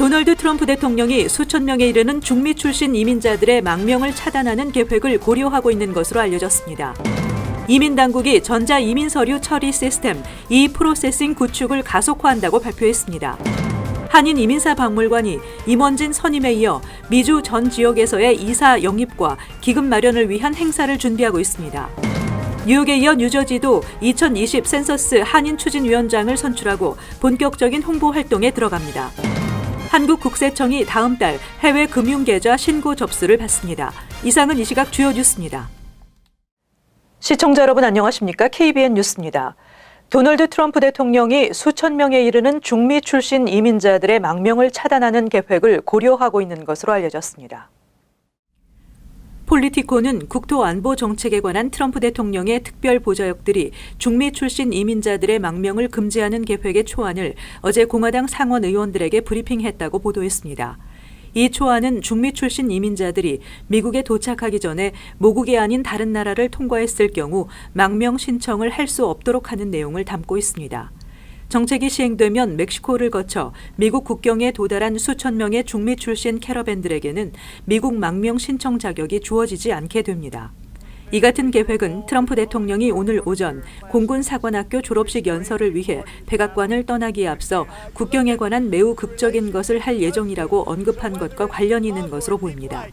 도널드 트럼프 대통령이 수천 명에 이르는 중미 출신 이민자들의 망명을 차단하는 계획을 고려하고 있는 것으로 알려졌습니다. 이민 당국이 전자 이민 서류 처리 시스템 E-프로세싱 구축을 가속화한다고 발표했습니다. 한인 이민사 박물관이 임원진 선임에 이어 미주 전 지역에서의 이사 영입과 기금 마련을 위한 행사를 준비하고 있습니다. 뉴욕에 이어 뉴저지도 2020 센서스 한인 추진위원장을 선출하고 본격적인 홍보 활동에 들어갑니다. 한국국세청이 다음 달 해외 금융계좌 신고 접수를 받습니다. 이상은 이 시각 주요 뉴스입니다. 시청자 여러분 안녕하십니까? KBN 뉴스입니다. 도널드 트럼프 대통령이 수천 명에 이르는 중미 출신 이민자들의 망명을 차단하는 계획을 고려하고 있는 것으로 알려졌습니다. 폴리티코는 국토안보 정책에 관한 트럼프 대통령의 특별 보좌역들이 중미 출신 이민자들의 망명을 금지하는 계획의 초안을 어제 공화당 상원 의원들에게 브리핑했다고 보도했습니다. 이 초안은 중미 출신 이민자들이 미국에 도착하기 전에 모국이 아닌 다른 나라를 통과했을 경우 망명 신청을 할 수 없도록 하는 내용을 담고 있습니다. 정책이 시행되면 멕시코를 거쳐 미국 국경에 도달한 수천 명의 중미 출신 캐러밴들에게는 미국 망명 신청 자격이 주어지지 않게 됩니다. 이 같은 계획은 트럼프 대통령이 오늘 오전 공군사관학교 졸업식 연설을 위해 백악관을 떠나기에 앞서 국경에 관한 매우 극적인 것을 할 예정이라고 언급한 것과 관련이 있는 것으로 보입니다.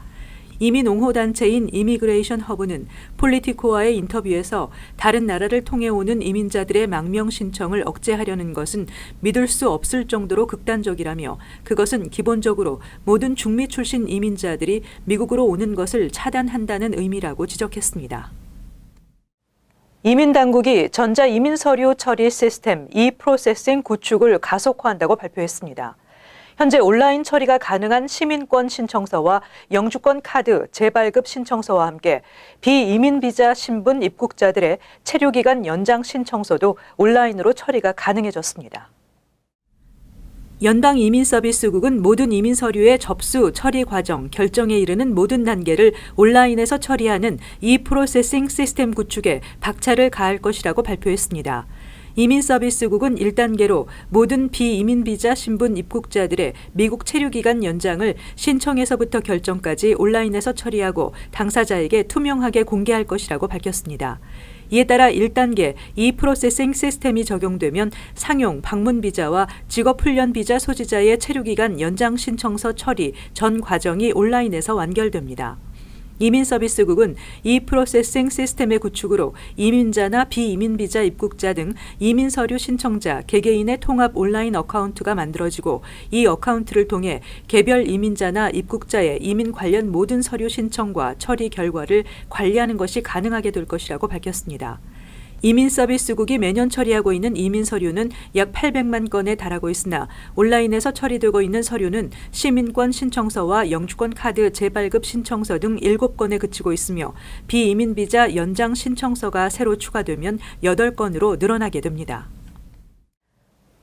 이민 옹호 단체인 이미그레이션 허브는 폴리티코와의 인터뷰에서 다른 나라를 통해 오는 이민자들의 망명 신청을 억제하려는 것은 믿을 수 없을 정도로 극단적이라며 그것은 기본적으로 모든 중미 출신 이민자들이 미국으로 오는 것을 차단한다는 의미라고 지적했습니다. 이민 당국이 전자 이민 서류 처리 시스템 E-프로세싱 구축을 가속화한다고 발표했습니다. 현재 온라인 처리가 가능한 시민권 신청서와 영주권 카드 재발급 신청서와 함께 비이민 비자 신분 입국자들의 체류기간 연장 신청서도 온라인으로 처리가 가능해졌습니다. 연방이민서비스국은 모든 이민 서류의 접수, 처리 과정, 결정에 이르는 모든 단계를 온라인에서 처리하는 E-프로세싱 시스템 구축에 박차를 가할 것이라고 발표했습니다. 이민서비스국은 1단계로 모든 비이민 비자 신분 입국자들의 미국 체류기간 연장을 신청에서부터 결정까지 온라인에서 처리하고 당사자에게 투명하게 공개할 것이라고 밝혔습니다. 이에 따라 1단계 E-프로세싱 시스템이 적용되면 상용, 방문 비자와 직업훈련 비자 소지자의 체류기간 연장 신청서 처리 전 과정이 온라인에서 완결됩니다. 이민서비스국은 E-프로세싱 시스템의 구축으로 이민자나 비이민 비자 입국자 등 이민 서류 신청자 개개인의 통합 온라인 어카운트가 만들어지고 이 어카운트를 통해 개별 이민자나 입국자의 이민 관련 모든 서류 신청과 처리 결과를 관리하는 것이 가능하게 될 것이라고 밝혔습니다. 이민서비스국이 매년 처리하고 있는 이민 서류는 약 800만 건에 달하고 있으나 온라인에서 처리되고 있는 서류는 시민권 신청서와 영주권 카드 재발급 신청서 등 7건에 그치고 있으며 비이민 비자 연장 신청서가 새로 추가되면 8건으로 늘어나게 됩니다.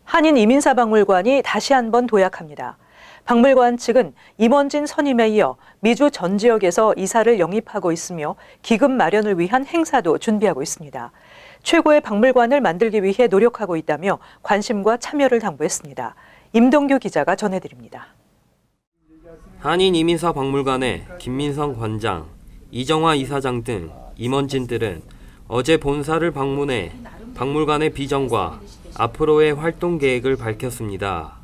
한인 이민사 박물관이 다시 한번 도약합니다. 박물관 측은 임원진 선임에 이어 미주 전 지역에서 이사를 영입하고 있으며 기금 마련을 위한 행사도 준비하고 있습니다. 최고의 박물관을 만들기 위해 노력하고 있다며 관심과 참여를 당부했습니다. 임동규 기자가 전해드립니다. 한인 이민사 박물관의 김민성 관장, 이정화 이사장 등 임원진들은 어제 본사를 방문해 박물관의 비전과 앞으로의 활동 계획을 밝혔습니다.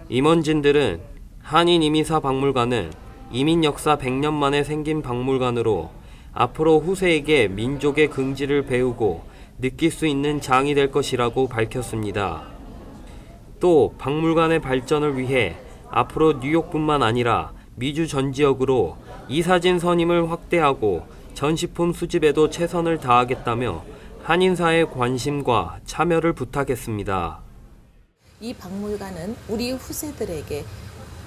임원진들은 한인 이민사 박물관은 이민 역사 100년 만에 생긴 박물관으로 앞으로 후세에게 민족의 긍지를 배우고 느낄 수 있는 장이 될 것이라고 밝혔습니다. 또 박물관의 발전을 위해 앞으로 뉴욕뿐만 아니라 미주 전 지역으로 이사진 선임을 확대하고 전시품 수집에도 최선을 다하겠다며 한인사의 관심과 참여를 부탁했습니다. 이 박물관은 우리 후세들에게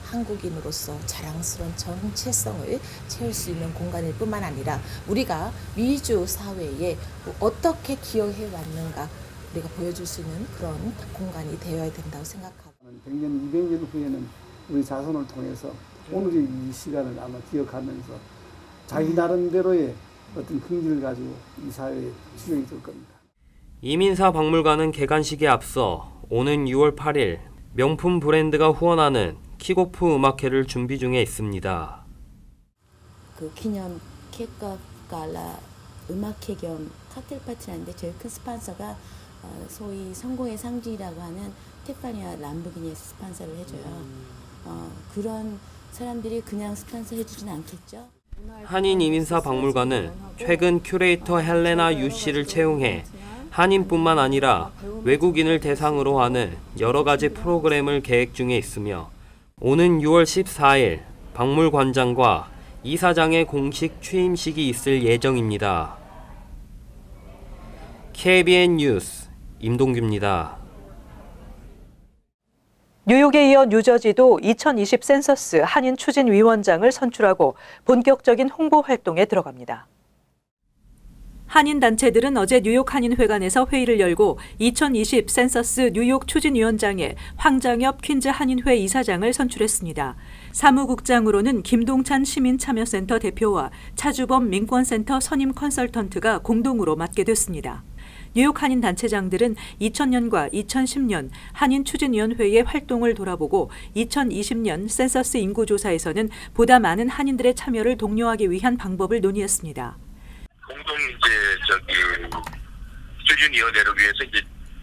한국인으로서 자랑스러운 정체성을 채울 수 있는 공간일 뿐만 아니라 우리가 미주 사회에 어떻게 기여해 왔는가 우리가 보여줄 수 있는 그런 공간이 되어야 된다고 생각하고 100년, 200년 후에는 우리 자손을 통해서 오늘의 이 시간을 아마 기억하면서 자기 나름대로의 어떤 긍지를 가지고 이 사회에 수용이 될 겁니다. 이민사 박물관은 개관식에 앞서 오는 6월 8일 명품 브랜드가 후원하는 킥오프 음악회를 준비 중에 있습니다. 그 기념 케이크업 갈라 음악회 겸 칵테일 파티라는데 제일 큰 스폰서가 소위 성공의 상징이라고 하는 티파니와 람보르기니에서 스폰서를 해줘요. 그런 사람들이 그냥 스폰서 해주진 않겠죠. 한인 이민사 박물관은 최근 큐레이터 헬레나 유 씨를 채용해 한인뿐만 아니라 외국인을 대상으로 하는 여러 가지 프로그램을 계획 중에 있으며 오는 6월 14일 박물관장과 이사장의 공식 취임식이 있을 예정입니다. KBN 뉴스 임동규입니다. 뉴욕에 이어 뉴저지도 2020 센서스 한인 추진위원장을 선출하고 본격적인 홍보 활동에 들어갑니다. 한인 단체들은 어제 뉴욕 한인회관에서 회의를 열고 2020 센서스 뉴욕 추진위원장에 황장엽 퀸즈 한인회 이사장을 선출했습니다. 사무국장으로는 김동찬 시민참여센터 대표와 차주범 민권센터 선임 컨설턴트가 공동으로 맡게 됐습니다. 뉴욕 한인 단체장들은 2000년과 2010년 한인 추진위원회의 활동을 돌아보고 2020년 센서스 인구조사에서는 보다 많은 한인들의 참여를 독려하기 위한 방법을 논의했습니다. 공동 추진위원회를 위해서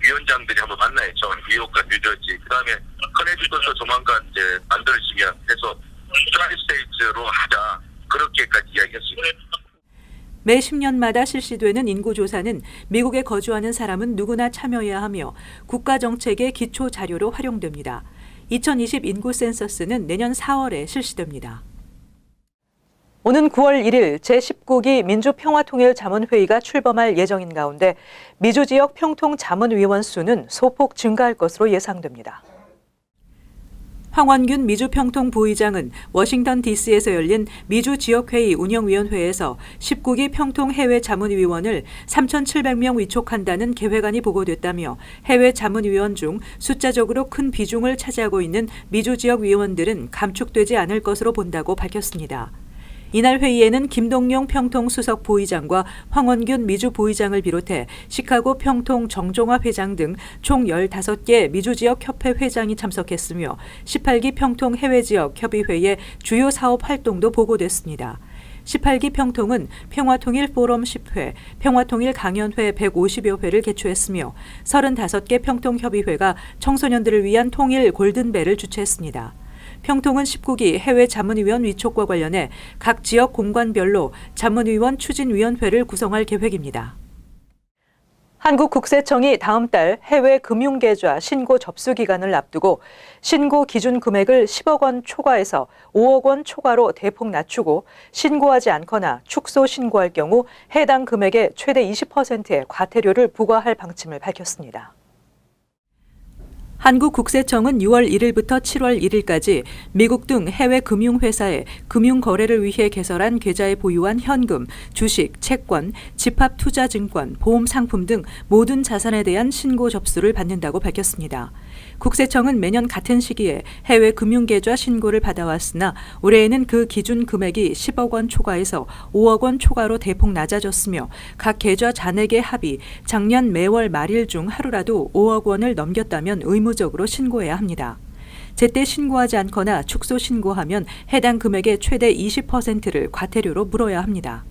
위원장들이 한번 만나야죠. 뉴욕과 뉴저지. 그다음에 커네티컷도 조만간 만들어지면 해서 트라이스테이트로 하자. 그렇게까지 이야기했습니다. 매 10년마다 실시되는 인구조사는 미국에 거주하는 사람은 누구나 참여해야 하며 국가정책의 기초 자료로 활용됩니다. 2020 인구 센서스는 내년 4월에 실시됩니다. 오는 9월 1일 제19기 민주평화통일자문회의가 출범할 예정인 가운데 미주 지역 평통자문위원 수는 소폭 증가할 것으로 예상됩니다. 황원균 미주평통 부의장은 워싱턴 DC에서 열린 미주지역회의 운영위원회에서 19기 평통 해외자문위원을 3,700명 위촉한다는 계획안이 보고됐다며 해외 자문위원 중 숫자적으로 큰 비중을 차지하고 있는 미주지역 위원들은 감축되지 않을 것으로 본다고 밝혔습니다. 이날 회의에는 김동용 평통 수석 부의장과 황원균 미주 부의장을 비롯해 시카고 평통 정종화 회장 등 총 15개 미주지역 협회 회장이 참석했으며 18기 평통 해외지역 협의회의 주요 사업 활동도 보고됐습니다. 18기 평통은 평화통일 포럼 10회, 평화통일 강연회 150여 회를 개최했으며 35개 평통협의회가 청소년들을 위한 통일 골든벨을 주최했습니다. 평통은 19기 해외 자문위원 위촉과 관련해 각 지역 공관별로 자문위원 추진위원회를 구성할 계획입니다. 한국국세청이 다음 달 해외 금융계좌 신고 접수 기간을 앞두고 신고 기준 금액을 10억 원 초과에서 5억 원 초과로 대폭 낮추고 신고하지 않거나 축소 신고할 경우 해당 금액의 최대 20%의 과태료를 부과할 방침을 밝혔습니다. 한국국세청은 6월 1일부터 7월 1일까지 미국 등 해외 금융회사에 금융거래를 위해 개설한 계좌에 보유한 현금, 주식, 채권, 집합투자증권, 보험상품 등 모든 자산에 대한 신고 접수를 받는다고 밝혔습니다. 국세청은 매년 같은 시기에 해외 금융계좌 신고를 받아왔으나 올해에는 그 기준 금액이 10억 원 초과에서 5억 원 초과로 대폭 낮아졌으며 각 계좌 잔액의 합이 작년 매월 말일 중 하루라도 5억 원을 넘겼다면 의무적으로 신고해야 합니다. 제때 신고하지 않거나 축소 신고하면 해당 금액의 최대 20%를 과태료로 물어야 합니다.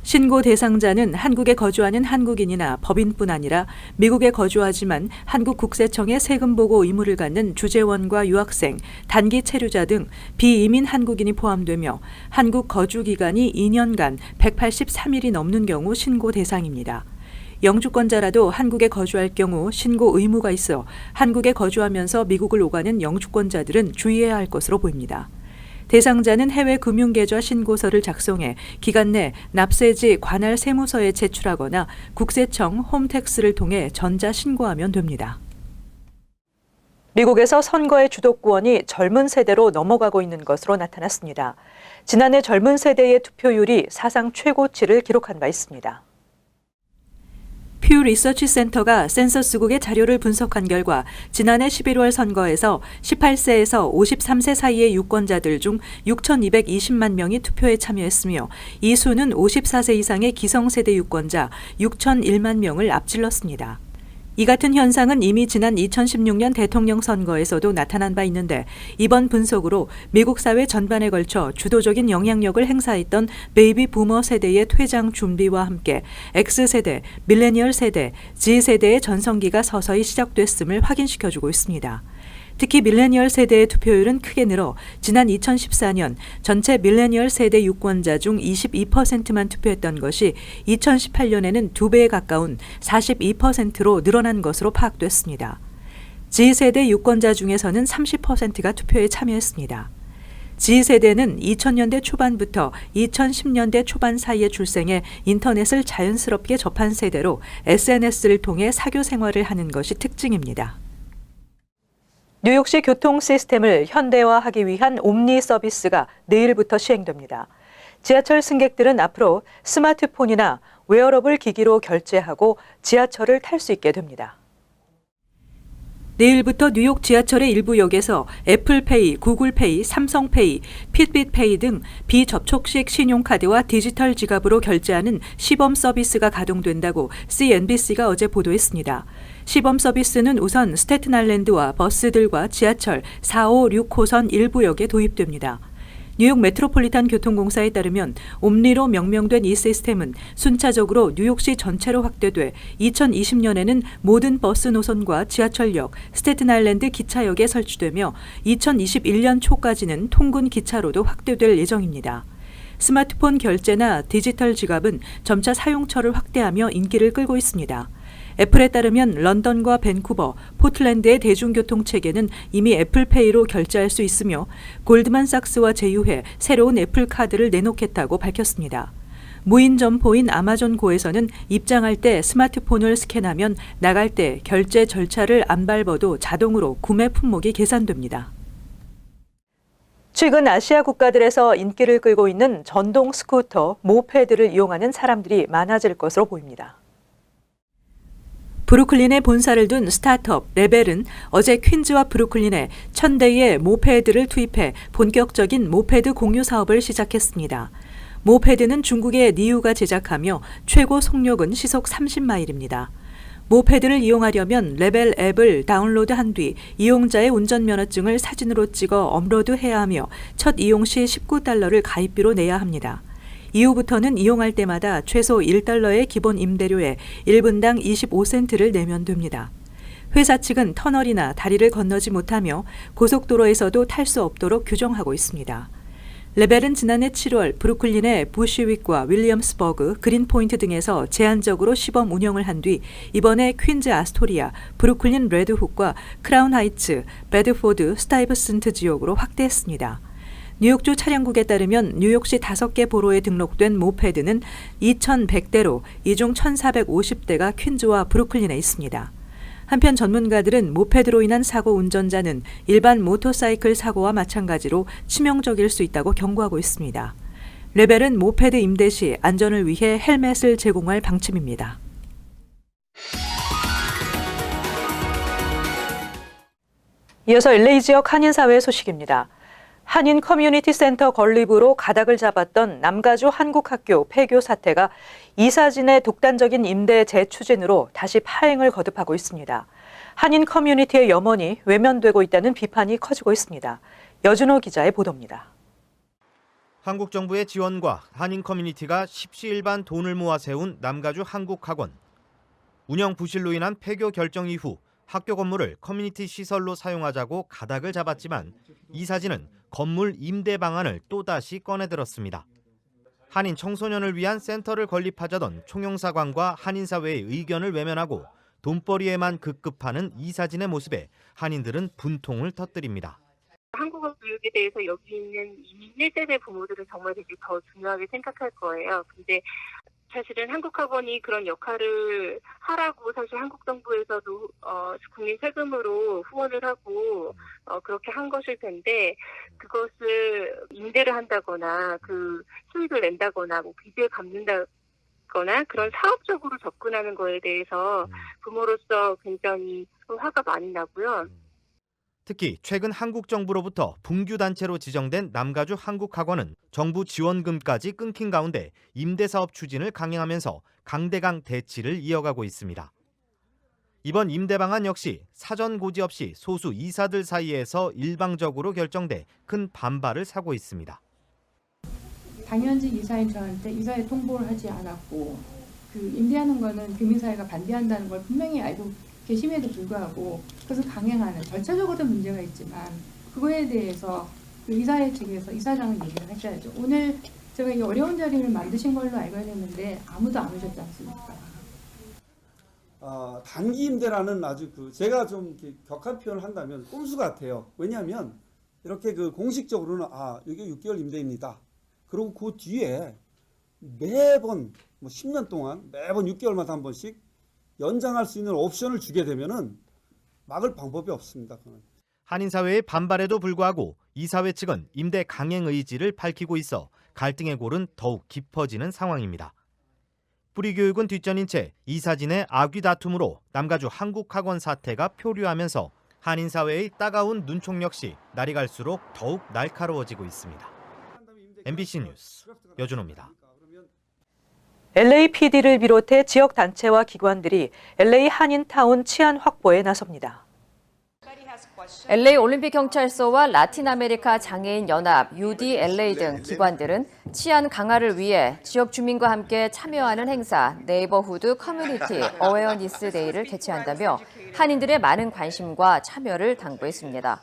신고 대상자는 한국에 거주하는 한국인이나 법인뿐 아니라 미국에 거주하지만 한국 국세청의 세금 보고 의무를 갖는 주재원과 유학생, 단기 체류자 등 비이민 한국인이 포함되며 한국 거주 기간이 2년간 183일이 넘는 경우 신고 대상입니다. 영주권자라도 한국에 거주할 경우 신고 의무가 있어 한국에 거주하면서 미국을 오가는 영주권자들은 주의해야 할 것으로 보입니다. 대상자는 해외 금융계좌 신고서를 작성해 기간 내 납세지 관할 세무서에 제출하거나 국세청 홈택스를 통해 전자 신고하면 됩니다. 미국에서 선거의 주도권이 젊은 세대로 넘어가고 있는 것으로 나타났습니다. 지난해 젊은 세대의 투표율이 사상 최고치를 기록한 바 있습니다. 퓨 리서치 센터가 센서스국의 자료를 분석한 결과 지난해 11월 선거에서 18세에서 53세 사이의 유권자들 중 6,220만 명이 투표에 참여했으며 이 수는 54세 이상의 기성세대 유권자 6,001만 명을 앞질렀습니다. 이 같은 현상은 이미 지난 2016년 대통령 선거에서도 나타난 바 있는데 이번 분석으로 미국 사회 전반에 걸쳐 주도적인 영향력을 행사했던 베이비 부머 세대의 퇴장 준비와 함께 X세대, 밀레니얼 세대, Z세대의 전성기가 서서히 시작됐음을 확인시켜주고 있습니다. 특히 밀레니얼 세대의 투표율은 크게 늘어 지난 2014년 전체 밀레니얼 세대 유권자 중 22%만 투표했던 것이 2018년에는 2배에 가까운 42%로 늘어난 것으로 파악됐습니다. Z세대 유권자 중에서는 30%가 투표에 참여했습니다. Z세대는 2000년대 초반부터 2010년대 초반 사이에 출생해 인터넷을 자연스럽게 접한 세대로 SNS를 통해 사교 생활을 하는 것이 특징입니다. 뉴욕시 교통 시스템을 현대화하기 위한 옴니 서비스가 내일부터 시행됩니다. 지하철 승객들은 앞으로 스마트폰이나 웨어러블 기기로 결제하고 지하철을 탈 수 있게 됩니다. 내일부터 뉴욕 지하철의 일부 역에서 애플페이, 구글페이, 삼성페이, 핏빗페이 등 비접촉식 신용카드와 디지털 지갑으로 결제하는 시범 서비스가 가동된다고 CNBC가 어제 보도했습니다. 시범 서비스는 우선 스태튼 아일랜드와 버스들과 지하철 4, 5, 6호선 일부 역에 도입됩니다. 뉴욕 메트로폴리탄 교통공사에 따르면 옴니로 명명된 이 시스템은 순차적으로 뉴욕시 전체로 확대돼 2020년에는 모든 버스 노선과 지하철역, 스태튼 아일랜드 기차역에 설치되며 2021년 초까지는 통근 기차로도 확대될 예정입니다. 스마트폰 결제나 디지털 지갑은 점차 사용처를 확대하며 인기를 끌고 있습니다. 애플에 따르면 런던과 밴쿠버, 포틀랜드의 대중교통 체계는 이미 애플페이로 결제할 수 있으며 골드만삭스와 제휴해 새로운 애플카드를 내놓겠다고 밝혔습니다. 무인 점포인 아마존고에서는 입장할 때 스마트폰을 스캔하면 나갈 때 결제 절차를 안 밟아도 자동으로 구매 품목이 계산됩니다. 최근 아시아 국가들에서 인기를 끌고 있는 전동 스쿠터, 모페드를 이용하는 사람들이 많아질 것으로 보입니다. 브루클린에 본사를 둔 스타트업 레벨은 어제 퀸즈와 브루클린에 1000대의 모페드를 투입해 본격적인 모페드 공유 사업을 시작했습니다. 모페드는 중국의 니우가 제작하며 최고 속력은 시속 30마일입니다. 모페드를 이용하려면 레벨 앱을 다운로드한 뒤 이용자의 운전면허증을 사진으로 찍어 업로드해야 하며 첫 이용 시 $19를 가입비로 내야 합니다. 이후부터는 이용할 때마다 최소 $1의 기본 임대료에 1분당 25센트를 내면 됩니다. 회사 측은 터널이나 다리를 건너지 못하며 고속도로에서도 탈 수 없도록 규정하고 있습니다. 레벨은 지난해 7월 브루클린의 부시윅과 윌리엄스버그, 그린포인트 등에서 제한적으로 시범 운영을 한 뒤 이번에 퀸즈 아스토리아, 브루클린 레드훅과 크라운 하이츠, 베드포드, 스타이브슨트 지역으로 확대했습니다. 뉴욕주 차량국에 따르면 뉴욕시 5개 보로에 등록된 모페드는 2,100대로 이 중 1,450대가 퀸즈와 브루클린에 있습니다. 한편 전문가들은 모페드로 인한 사고 운전자는 일반 모터사이클 사고와 마찬가지로 치명적일 수 있다고 경고하고 있습니다. 레벨은 모페드 임대 시 안전을 위해 헬멧을 제공할 방침입니다. 이어서 LA 지역 한인사회 소식입니다. 한인 커뮤니티 센터 건립으로 가닥을 잡았던 남가주 한국학교 폐교 사태가 이사진의 독단적인 임대 재추진으로 다시 파행을 거듭하고 있습니다. 한인 커뮤니티의 염원이 외면되고 있다는 비판이 커지고 있습니다. 여준호 기자의 보도입니다. 한국 정부의 지원과 한인 커뮤니티가 십시일반 돈을 모아 세운 남가주 한국학원. 운영 부실로 인한 폐교 결정 이후 학교 건물을 커뮤니티 시설로 사용하자고 가닥을 잡았지만 이사진은 건물 임대 방안을 또다시 꺼내들었습니다. 한인 청소년을 위한 센터를 건립하자던 총영사관과 한인사회의 의견을 외면하고 돈벌이에만 급급하는 이사진의 모습에 한인들은 분통을 터뜨립니다. 한국어 교육에 대해서 여기 있는 이민 1세대 부모들은 정말 되게 더 중요하게 생각할 거예요. 근데 사실은 한국학원이 그런 역할을 하라고 사실 한국 정부에서도 국민 세금으로 후원을 하고 그렇게 한 것일 텐데 그것을 임대를 한다거나 그 수익을 낸다거나 뭐 빚을 갚는다거나 그런 사업적으로 접근하는 거에 대해서 부모로서 굉장히 화가 많이 나고요. 특히 최근 한국 정부로부터 분규단체로 지정된 남가주 한국학원은 정부 지원금까지 끊긴 가운데 임대사업 추진을 강행하면서 강대강 대치를 이어가고 있습니다. 이번 임대 방안 역시 사전 고지 없이 소수 이사들 사이에서 일방적으로 결정돼 큰 반발을 사고 있습니다. 당연직 이사인들한테 이사회 통보를 하지 않았고 그 임대하는 거는 교민사회가 반대한다는 걸 분명히 알고 계심에도 불구하고 그것을 강행하는 절차적으로도 문제가 있지만 그거에 대해서 그 이사회 측에서 이사장은 얘기를 하셔야죠. 오늘 제가 이 어려운 자리를 만드신 걸로 알고 있는데 아무도 안 오셨지 않습니까? 단기 임대라는 아주 제가 좀 이렇게 격한 표현을 한다면 꼼수 같아요. 왜냐하면 이렇게 공식적으로는 이게 6개월 임대입니다. 그리고 그 뒤에 매번 10년 동안 매번 6개월마다 한 번씩 연장할 수 있는 옵션을 주게 되면은 막을 방법이 없습니다. 그건. 한인사회의 반발에도 불구하고 이사회 측은 임대 강행 의지를 밝히고 있어 갈등의 골은 더욱 깊어지는 상황입니다. 뿌리교육은 뒷전인 채 이사진의 악귀 다툼으로 남가주 한국학원 사태가 표류하면서 한인사회의 따가운 눈총 역시 날이 갈수록 더욱 날카로워지고 있습니다. MBC 뉴스 여준호입니다. LAPD를 비롯해 지역 단체와 기관들이 LA 한인타운 치안 확보에 나섭니다. LA 올림픽 경찰서와 라틴 아메리카 장애인 연합, UDLA 등 기관들은 치안 강화를 위해 지역 주민과 함께 참여하는 행사 네이버후드 커뮤니티 어웨어니스 데이를 개최한다며 한인들의 많은 관심과 참여를 당부했습니다.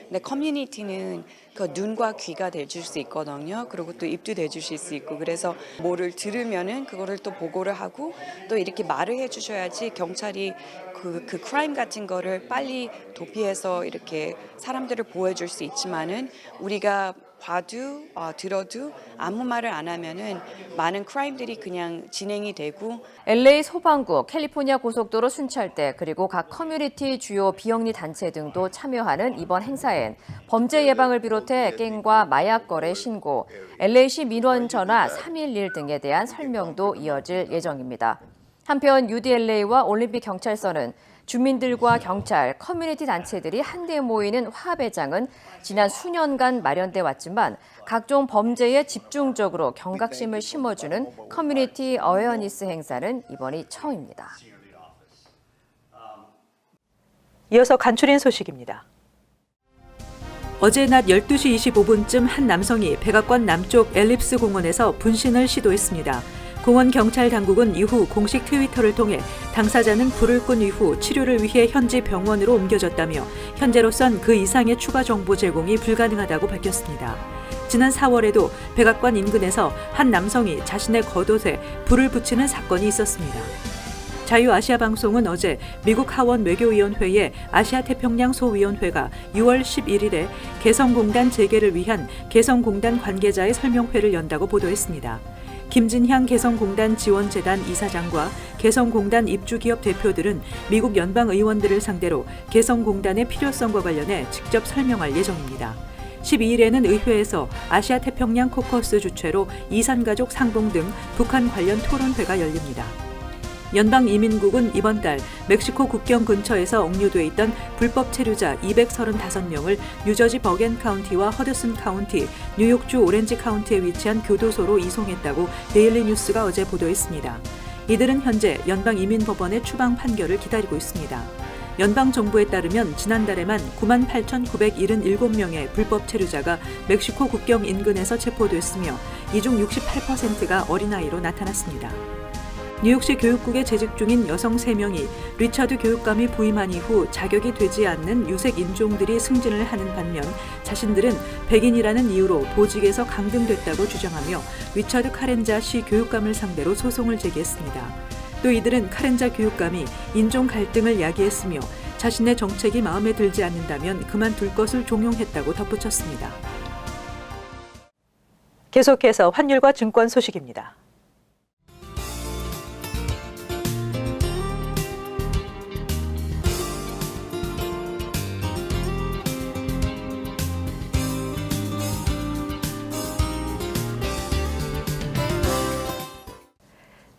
네, 커뮤니티는 그 눈과 귀가 돼줄 수 있거든요. 그리고 또 입도 돼주실 수 있고 그래서 뭐를 들으면은 그거를 또 보고를 하고 또 이렇게 말을 해주셔야지 경찰이 그 크라임 같은 거를 빨리 도피해서 이렇게 사람들을 보호해줄 수 있지만은 우리가 봐도 들어도 아무 말을 안 하면은 많은 크라임들이 그냥 진행이 되고 LA 소방국, 캘리포니아 고속도로 순찰대 그리고 각 커뮤니티 주요 비영리 단체 등도 참여하는 이번 행사엔 범죄 예방을 비롯해 갱과 마약 거래 신고, LA시 민원 전화 311 등에 대한 설명도 이어질 예정입니다. 한편 UDLA와 올림픽 경찰서는 주민들과 경찰, 커뮤니티 단체들이 한데 모이는 화합회장은 지난 수년간 마련돼 왔지만 각종 범죄에 집중적으로 경각심을 심어주는 커뮤니티 어웨어니스 행사는 이번이 처음입니다. 이어서 간추린 소식입니다. 어제 낮 12시 25분쯤 한 남성이 백악관 남쪽 엘립스 공원에서 분신을 시도했습니다. 공원 경찰 당국은 이후 공식 트위터를 통해 당사자는 불을 끈 이후 치료를 위해 현지 병원으로 옮겨졌다며 현재로선 그 이상의 추가 정보 제공이 불가능하다고 밝혔습니다. 지난 4월에도 백악관 인근에서 한 남성이 자신의 겉옷에 불을 붙이는 사건이 있었습니다. 자유아시아방송은 어제 미국 하원 외교위원회의 아시아태평양 소위원회가 6월 11일에 개성공단 재개를 위한 개성공단 관계자의 설명회를 연다고 보도했습니다. 김진향 개성공단 지원재단 이사장과 개성공단 입주기업 대표들은 미국 연방 의원들을 상대로 개성공단의 필요성과 관련해 직접 설명할 예정입니다. 12일에는 의회에서 아시아태평양 코커스 주최로 이산가족 상봉 등 북한 관련 토론회가 열립니다. 연방이민국은 이번 달 멕시코 국경 근처에서 억류돼 있던 불법 체류자 235명을 뉴저지 버겐 카운티와 허드슨 카운티, 뉴욕주 오렌지 카운티에 위치한 교도소로 이송했다고 데일리 뉴스가 어제 보도했습니다. 이들은 현재 연방이민법원의 추방 판결을 기다리고 있습니다. 연방정부에 따르면 지난달에만 98,977명의 불법 체류자가 멕시코 국경 인근에서 체포됐으며 이 중 68%가 어린아이로 나타났습니다. 뉴욕시 교육국에 재직 중인 여성 3명이 리처드 교육감이 부임한 이후 자격이 되지 않는 유색 인종들이 승진을 하는 반면 자신들은 백인이라는 이유로 보직에서 강등됐다고 주장하며 리처드 카렌자 시 교육감을 상대로 소송을 제기했습니다. 또 이들은 카렌자 교육감이 인종 갈등을 야기했으며 자신의 정책이 마음에 들지 않는다면 그만둘 것을 종용했다고 덧붙였습니다. 계속해서 환율과 증권 소식입니다.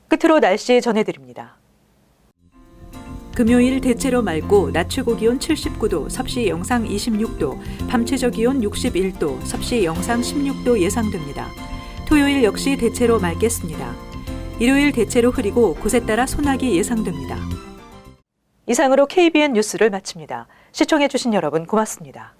끝으로 날씨 전해드립니다. 금요일 대체로 맑고 낮 최고 기온 79도, 섭씨 영상 26도, 밤 최저 기온 61도, 섭씨 영상 16도 예상됩니다. 토요일 역시 대체로 맑겠습니다. 일요일 대체로 흐리고 곳에 따라 소낙이 예상됩니다. 이상으로 KBN 뉴스를 마칩니다. 시청해주신 여러분 고맙습니다.